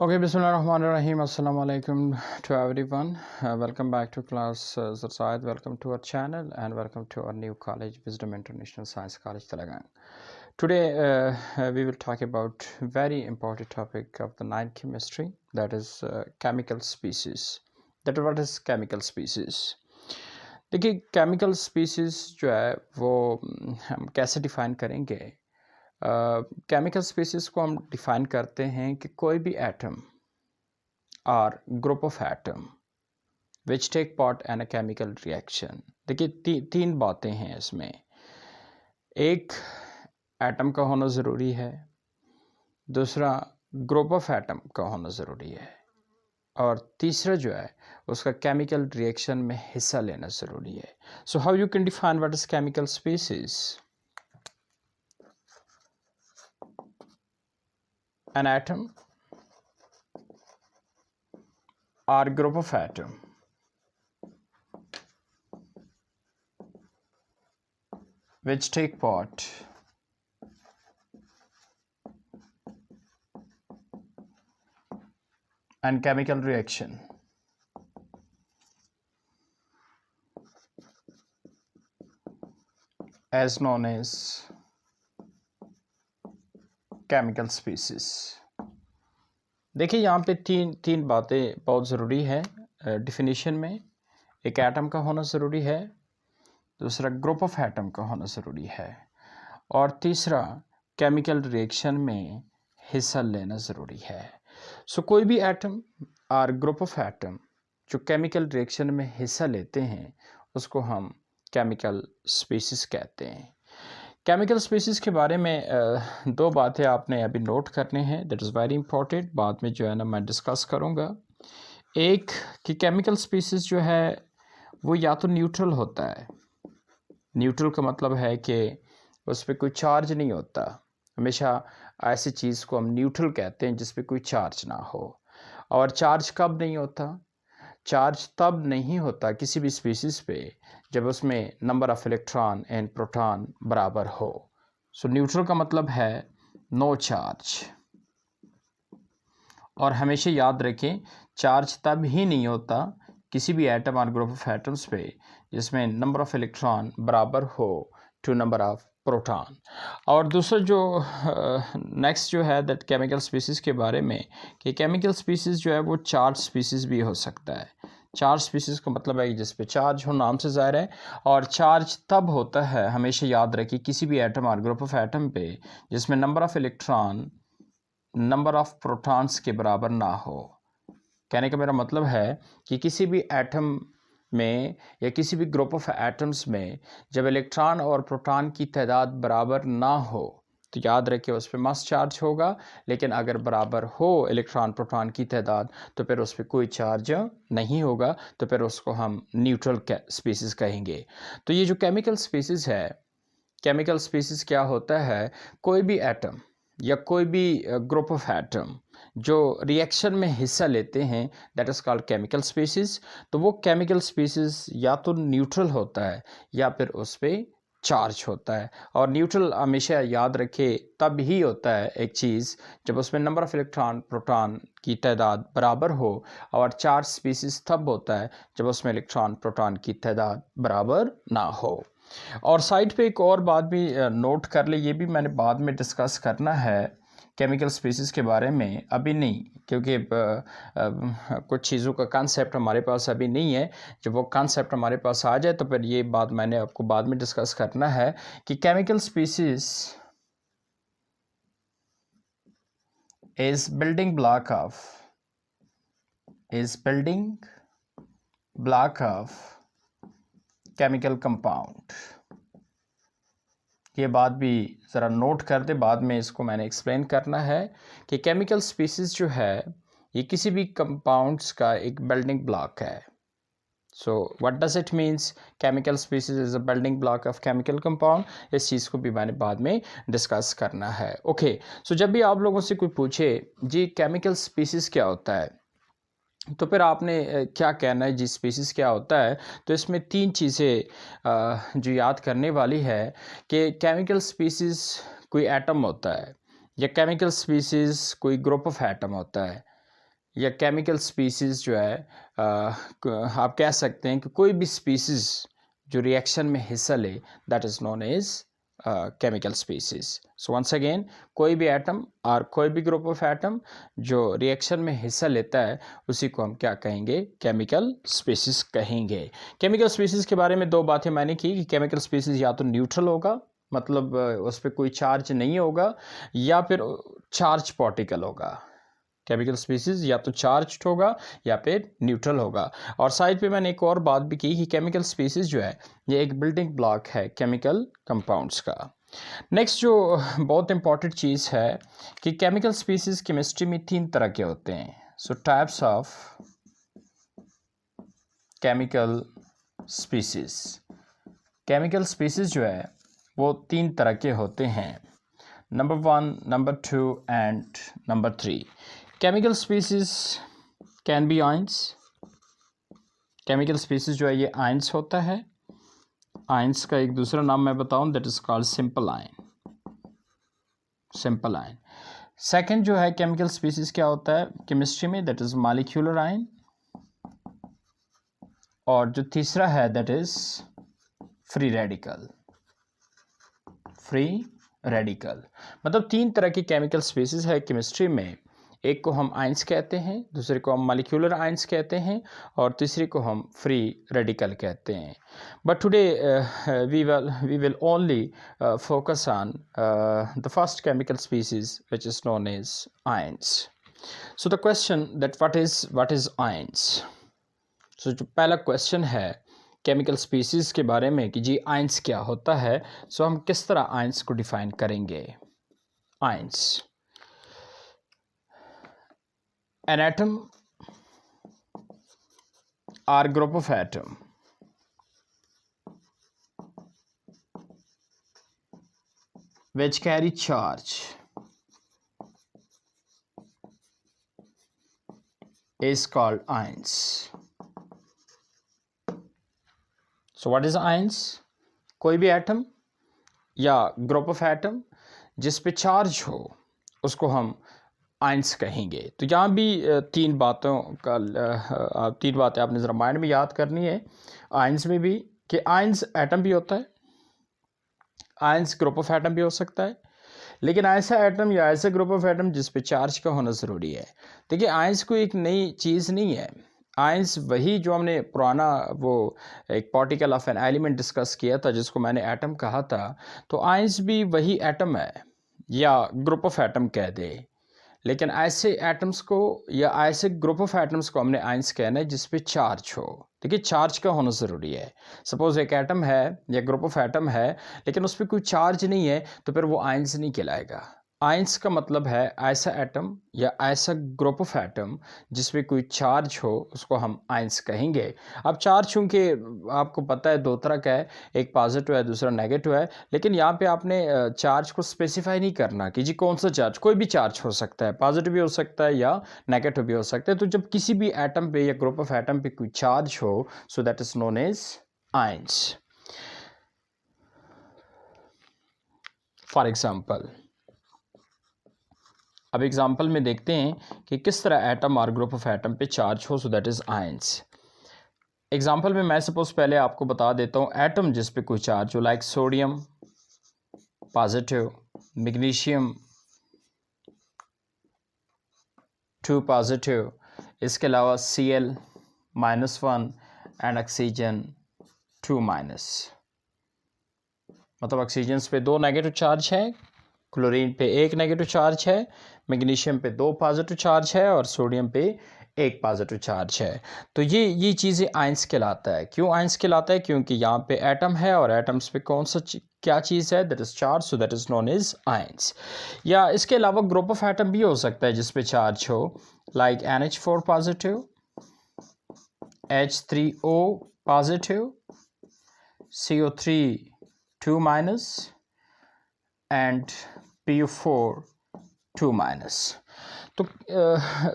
Okay, Bismillahirrahmanirrahim. Assalamu alaikum to everyone. Welcome back to class Zarsayed. Welcome to our channel and welcome to our new college, Wisdom International Science College, Telegang. Today, we will talk about very important topic of the ninth chemistry, that is chemical species. That what is chemical species? देखिए chemical species जो है वो हम कैसे define करेंगे। Chemical species को हम define करते हैं कि कोई भी एटम और group of atom which take part in a chemical reaction. देखिए तीन बातें हैं इसमें। एक एटम का होना ज़रूरी है, दूसरा ग्रुप ऑफ एटम का होना ज़रूरी है, और तीसरा जो है उसका केमिकल रिएक्शन में हिस्सा लेना ज़रूरी है। सो how you can define what is chemical species? An atom or group of atom which take part in chemical reaction as known as chemical species. देखिए यहाँ पे तीन बातें बहुत ज़रूरी है डिफिनीशन में। एक एटम का होना ज़रूरी है, दूसरा ग्रुप ऑफ एटम का होना ज़रूरी है, और तीसरा केमिकल रिएक्शन में हिस्सा लेना ज़रूरी है। सो कोई भी एटम और ग्रुप ऑफ एटम जो केमिकल रिएक्शन में हिस्सा लेते हैं उसको हम केमिकल स्पीसीज कहते हैं। केमिकल स्पीसीज के बारे में दो बातें आपने अभी नोट करने हैं, दैट इज़ वेरी इंपॉर्टेंट। बाद में जो है ना मैं डिस्कस करूँगा। एक कि केमिकल स्पीसीज जो है वो या तो न्यूट्रल होता है। न्यूट्रल का मतलब है कि उस पर कोई चार्ज नहीं होता। हमेशा ऐसी चीज़ को हम न्यूट्रल कहते हैं जिस पर कोई चार्ज ना हो। और चार्ज कब नहीं होता? चार्ज तब नहीं होता किसी भी स्पीसीज़ पे जब उसमें number of electron and proton बराबर हो। सो न्यूट्रल का मतलब है नो चार्ज। और हमेशा याद रखें चार्ज तब ही नहीं होता किसी भी एटम और ग्रुप ऑफ एटम्स पे जिसमें नंबर ऑफ इलेक्ट्रॉन बराबर हो टू नंबर ऑफ प्रोटॉन। और दूसरा जो नेक्स्ट जो है दैट केमिकल स्पीसीज़ के बारे में कि केमिकल स्पीसीज़ जो है वो चार्ज स्पीसीज़ भी हो सकता है। चार्ज स्पीसीज़ का मतलब है कि जिस पे चार्ज हो, नाम से ज़ाहिर है। और चार्ज तब होता है, हमेशा याद रखिए, किसी भी एटम और ग्रुप ऑफ एटम पे जिसमें number of electron number of protons के बराबर ना हो। कहने का मेरा मतलब है कि किसी भी एटम में या किसी भी ग्रुप ऑफ एटम्स में जब इलेक्ट्रॉन और प्रोटॉन की तादाद बराबर ना हो तो याद रखिए उस पर मस चार्ज होगा। लेकिन अगर बराबर हो इलेक्ट्रॉन प्रोटॉन की तादाद तो फिर उस पर कोई चार्ज नहीं होगा, तो फिर उसको हम न्यूट्रल स्पीसीज़ कहेंगे। तो ये जो केमिकल स्पीसीज़ है, केमिकल स्पीसीज़ क्या होता है? कोई भी एटम या कोई भी ग्रुप ऑफ एटम जो रिएक्शन में हिस्सा लेते हैं that is called chemical species. तो वो केमिकल स्पीसीज़ या तो न्यूट्रल होता है या फिर उस पर चार्ज होता है। और न्यूट्रल हमेशा याद रखे तब ही होता है एक चीज़ जब उसमें नंबर ऑफ इलेक्ट्रॉन प्रोटॉन की तादाद बराबर हो, और चार्ज स्पीसीज़ तब होता है जब उसमें इलेक्ट्रॉन प्रोटॉन की तादाद बराबर ना हो। और साइड पे एक और बात भी नोट कर ले, ये भी मैंने बाद में डिस्कस करना है केमिकल स्पीसीज़ के बारे में, अभी नहीं, क्योंकि कुछ चीज़ों का कंसेप्ट हमारे पास अभी नहीं है। जब वो कंसेप्ट हमारे पास आ जाए तो फिर ये बात मैंने आपको बाद में डिस्कस करना है कि chemical species is building block of chemical compound. ये बात भी ज़रा नोट कर दे, बाद में इसको मैंने एक्सप्लेन करना है कि केमिकल स्पीसीज़ जो है ये किसी भी कंपाउंड्स का एक बिल्डिंग ब्लॉक है। So what does it means? Chemical species is a building block of chemical compound. इस चीज़ को भी मैंने बाद में डिस्कस करना है। ओके, सो जब भी आप लोगों से कोई पूछे जी केमिकल स्पीसीज़ क्या होता है तो फिर आपने क्या कहना है जी स्पीसीज़ क्या होता है, तो इसमें तीन चीज़ें जो याद करने वाली है कि केमिकल स्पीसीज़ कोई एटम होता है या केमिकल स्पीसीज़ कोई ग्रुप ऑफ एटम होता है। या केमिकल स्पीसीज़ जो है आप कह सकते हैं कि कोई भी स्पीसीज़ जो रिएक्शन में हिस्सा ले, that is known as chemical species. So once again, कोई भी एटम और कोई भी ग्रुप ऑफ एटम जो रिएक्शन में हिस्सा लेता है उसी को हम क्या कहेंगे? केमिकल स्पीसीज़ कहेंगे. केमिकल स्पीसीज़ के बारे में दो बातें मैंने की कि केमिकल स्पीसीज़ या तो न्यूट्रल होगा, मतलब उस पर कोई चार्ज नहीं होगा, या फिर चार्ज पार्टिकल होगा. केमिकल स्पीसीज या तो चार्ज्ड होगा या फिर न्यूट्रल होगा. और साइड पे मैंने एक और बात भी की कि केमिकल स्पीसीज जो है ये एक बिल्डिंग ब्लॉक है केमिकल कंपाउंड्स का. नेक्स्ट जो बहुत इंपॉर्टेंट चीज़ है कि केमिकल स्पीसीज केमिस्ट्री में 3 तरह के होते हैं. सो types of chemical species. Chemical species जो है वो 3 तरह के होते हैं. Number 1, number 2 and number 3. Chemical species can be ions. Chemical species जो है ये आयंस होता है. आयंस का एक दूसरा नाम मैं बताऊं, that is called simple ion. Simple ion. Second जो है केमिकल स्पीसीज क्या होता है केमिस्ट्री में, दैट इज मॉलिक्यूलर आयन. और जो तीसरा है that is free radical. Free radical मतलब 3 तरह की केमिकल स्पीसीज है केमिस्ट्री में. एक को हम आयंस कहते हैं, दूसरे को हम मॉलिक्यूलर आयंस कहते हैं, और तीसरे को हम फ्री रेडिकल कहते हैं. But today we will only focus on the first chemical species which is known as ions. So the question that what is ions. So जो पहला क्वेश्चन है केमिकल स्पीसीज के बारे में कि जी आयंस क्या होता है, सो हम किस तरह आयंस को डिफाइन करेंगे. Ions, an atom or group of atom which carry charge is called ions. So what is ions? कोई भी एटम या ग्रुप ऑफ एटम जिस पे चार्ज हो उसको हम आयंस कहेंगे. तो यहाँ भी 3 बातें आपने ज़रा माइंड में याद करनी है. आयंस में भी कि आयंस एटम भी होता है, आयंस ग्रुप ऑफ एटम भी हो सकता है, लेकिन ऐसा एटम या ऐसा ग्रुप ऑफ एटम जिस पे चार्ज का होना ज़रूरी है. देखिए आयंस कोई एक नई चीज़ नहीं है. आयंस वही जो हमने पुराना वो एक particle of an element discuss किया था जिसको मैंने एटम कहा था, तो आयंस भी वही एटम है या ग्रुप ऑफ एटम कह दे. लेकिन ऐसे एटम्स को या ऐसे ग्रुप ऑफ एटम्स को हमने आयंस कहना है जिस पे चार्ज हो. देखिए चार्ज का होना ज़रूरी है. सपोज एक एटम है या ग्रुप ऑफ एटम है लेकिन उस पर कोई चार्ज नहीं है तो फिर वो आयंस नहीं कहलाएगा. आयंस का मतलब है ऐसा एटम या ऐसा ग्रुप ऑफ एटम जिसमें कोई चार्ज हो उसको हम आयंस कहेंगे. अब चार्ज चूँकि आपको पता है 2 तरह का है, एक पॉजिटिव है दूसरा नेगेटिव है, लेकिन यहाँ पे आपने चार्ज को स्पेसिफाई नहीं करना कि जी कौन सा चार्ज. कोई भी चार्ज हो सकता है, पॉजिटिव भी हो सकता है या नेगेटिव भी हो सकता है. तो जब किसी भी एटम पे या ग्रुप ऑफ एटम पे कोई चार्ज हो, so that is known as ions. For example, अब एग्जाम्पल में देखते हैं कि किस तरह एटम और ग्रुप ऑफ एटम पे चार्ज हो, so that is ions. Example में मैं सपोज पहले आपको बता देता हूँ एटम जिस पे कोई चार्ज हो, like sodium positive, magnesium 2 positive, इसके अलावा Cl-1 एंड ऑक्सीजन 2 माइनस. मतलब ऑक्सीजन पे 2 नेगेटिव चार्ज है, क्लोरीन पे 1 नेगेटिव चार्ज है, मैग्नीशियम पे 2 पॉजिटिव चार्ज है और सोडियम पे 1 पॉजिटिव चार्ज है. तो ये चीज़ें आयंस कहलाता है. क्यों आयंस कहलाता है? क्योंकि यहाँ पे एटम है और एटम्स पे कौन सा क्या चीज़ है, that is charge, so that is known as ions. या इसके अलावा ग्रुप ऑफ एटम भी हो सकता है जिस पे चार्ज हो, like NH4 positive, H3O positive, CO3 2 minus and PU4 2 minus. तो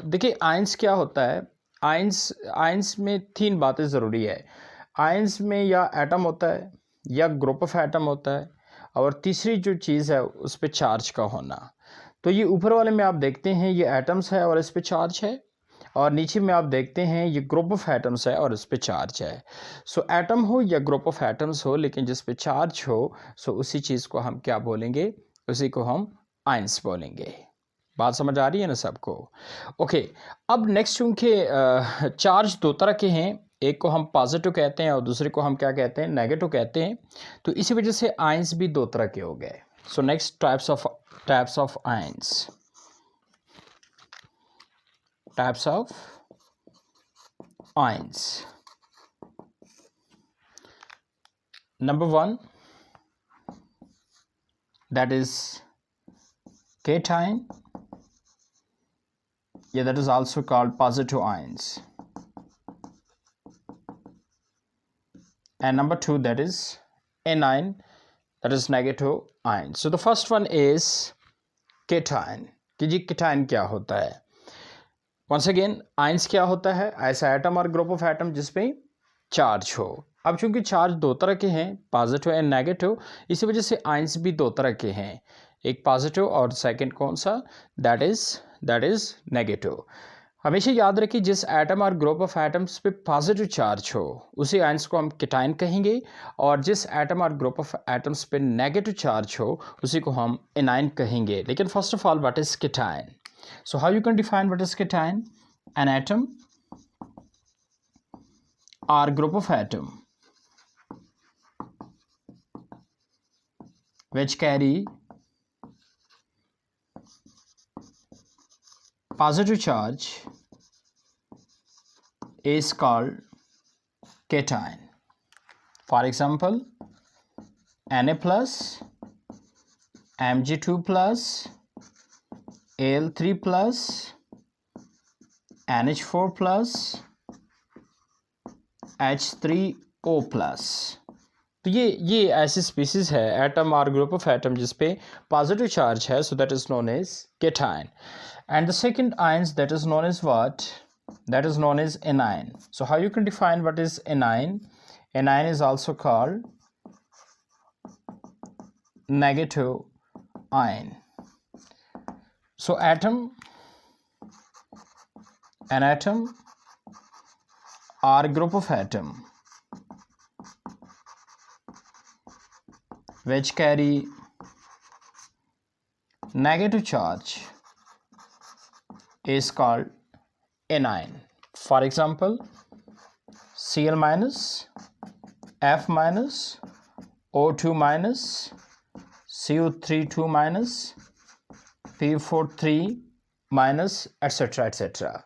देखिए आयंस क्या होता है. आयंस में 3 बातें ज़रूरी है. आयंस में या एटम होता है या ग्रुप ऑफ एटम होता है, और तीसरी जो चीज़ है उस पर चार्ज का होना. तो ये ऊपर वाले में आप देखते हैं ये एटम्स है और इस पर चार्ज है, और नीचे में आप देखते हैं ये ग्रुप ऑफ एटम्स है और इस पे चार्ज है। सो एटम हो या ग्रुप ऑफ एटम्स हो, लेकिन जिस पे चार्ज हो, सो उसी चीज़ को हम क्या बोलेंगे, उसी को हम आयंस बोलेंगे। बात समझ आ रही है ना सबको? ओके, अब नेक्स्ट चूंकि चार्ज दो तरह के हैं, एक को हम पॉजिटिव कहते हैं और दूसरे को हम क्या कहते हैं, नेगेटिव कहते हैं। तो इसी वजह से आयंस भी दो तरह के हो गए। So next types of ions, types of ions. Number 1, that is cation, yeah, that is also called positive ions. And number 2, that is anion, that is negative ion. So the first one is cation, कि जी cation क्या होता है। once again, ions क्या होता है, ऐसा atom और group of atom जिसपे चार्ज हो। अब चूंकि चार्ज दो तरह के हैं, पॉजिटिव एंड नेगेटिव, इसी वजह से आयंस भी दो तरह के हैं, एक पॉजिटिव और सेकंड कौन सा, दैट इज नेगेटिव। हमेशा याद रखिए जिस एटम और ग्रुप ऑफ एटम्स पे पॉजिटिव चार्ज हो उसी आयंस को हम केटाइन कहेंगे, और जिस एटम और ग्रुप ऑफ एटम्स पे नेगेटिव चार्ज हो उसी को हम एनाइन कहेंगे। लेकिन first of all, what is cation? So how you can define what is cation? An atom or group of atom which carry positive charge is called cation. For example, Na plus, Mg2 plus, Al3 plus, NH4 plus, H3O plus. तो ये ऐसी species है atom और group of atom जिस पे positive charge है, so that is known as cation. And the second ions that is known as what, that is known as anion. So how you can define what is anion? Anion is also called negative ion. So an atom or group of atom which carry negative charge is called anion. For example, Cl minus, F minus, O2 minus, CO32 minus, P43 minus, etc etc.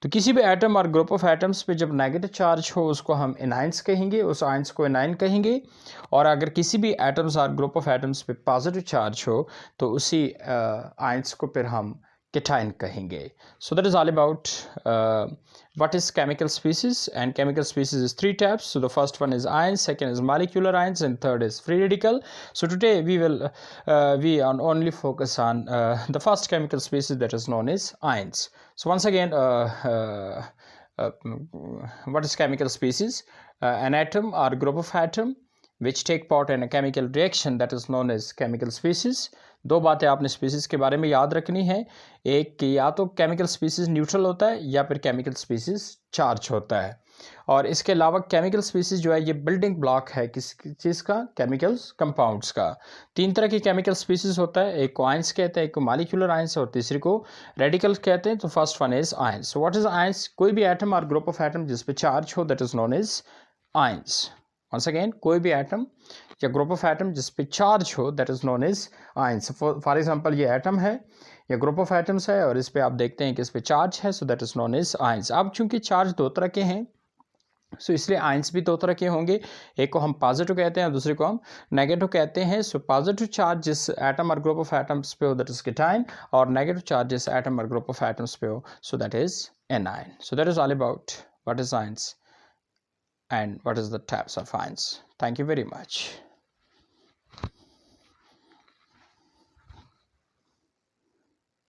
तो किसी भी atom और group of atoms पे जब negative charge हो उसको हम anions कहेंगे, उस आयंस को एनाइन कहेंगे। और अगर किसी भी एटम्स और ग्रुप ऑफ एटम्स पे पॉजिटिव चार्ज हो तो उसी आयंस को फिर हम केटाइन कहेंगे। सो that is all about what is chemical species, and chemical species is 3 types. So the first one is ions, second is molecular ions, and third is free radical. So today we will only focus on the first chemical species, that is known as ions. So once again, what is chemical species? An atom or group of atom which take part in a chemical reaction, that is known as chemical species. दो बातें आपने species के बारे में याद रखनी है, एक कि या तो केमिकल स्पीसीज न्यूट्रल होता है या फिर केमिकल स्पीसीज चार्ज होता है। और इसके अलावा केमिकल स्पीसीज जो है ये बिल्डिंग ब्लॉक है किस चीज़ का, केमिकल्स कंपाउंड्स का। 3 तरह की केमिकल स्पीसीज होता है, एक को आयंस कहते हैं, एक को मॉलिक्यूलर आयंस और तीसरी को रेडिकल कहते हैं। तो first one is ions. So what is ions? कोई भी एटम और ग्रुप ऑफ एटम जिस पे चार्ज हो, that is known as ions. Once again, कोई भी एटम या ग्रुप ऑफ एटम जिस पे चार्ज हो, that is known as ions. For example, ये एटम है या ग्रुप ऑफ एटम्स है और इस पे आप देखते हैं कि इस पे चार्ज है, so that is known as ions. अब चूंकि चार्ज दो तरह के हैं, सो इसलिए आयंस भी दो तरह के होंगे, एक को हम पॉजिटिव कहते हैं और दूसरे को हम नेगेटिव कहते हैं। सो पॉजिटिव चार्ज जिस एटम और ग्रुप ऑफ एटम्स पे हो, दैट इज केटाइन, और नेगेटिव चार्ज जिस एटम और ग्रुप ऑफ एटम्स पे हो, so that is A9. So that is all about what is ions and what is the types of ions. Thank you very much.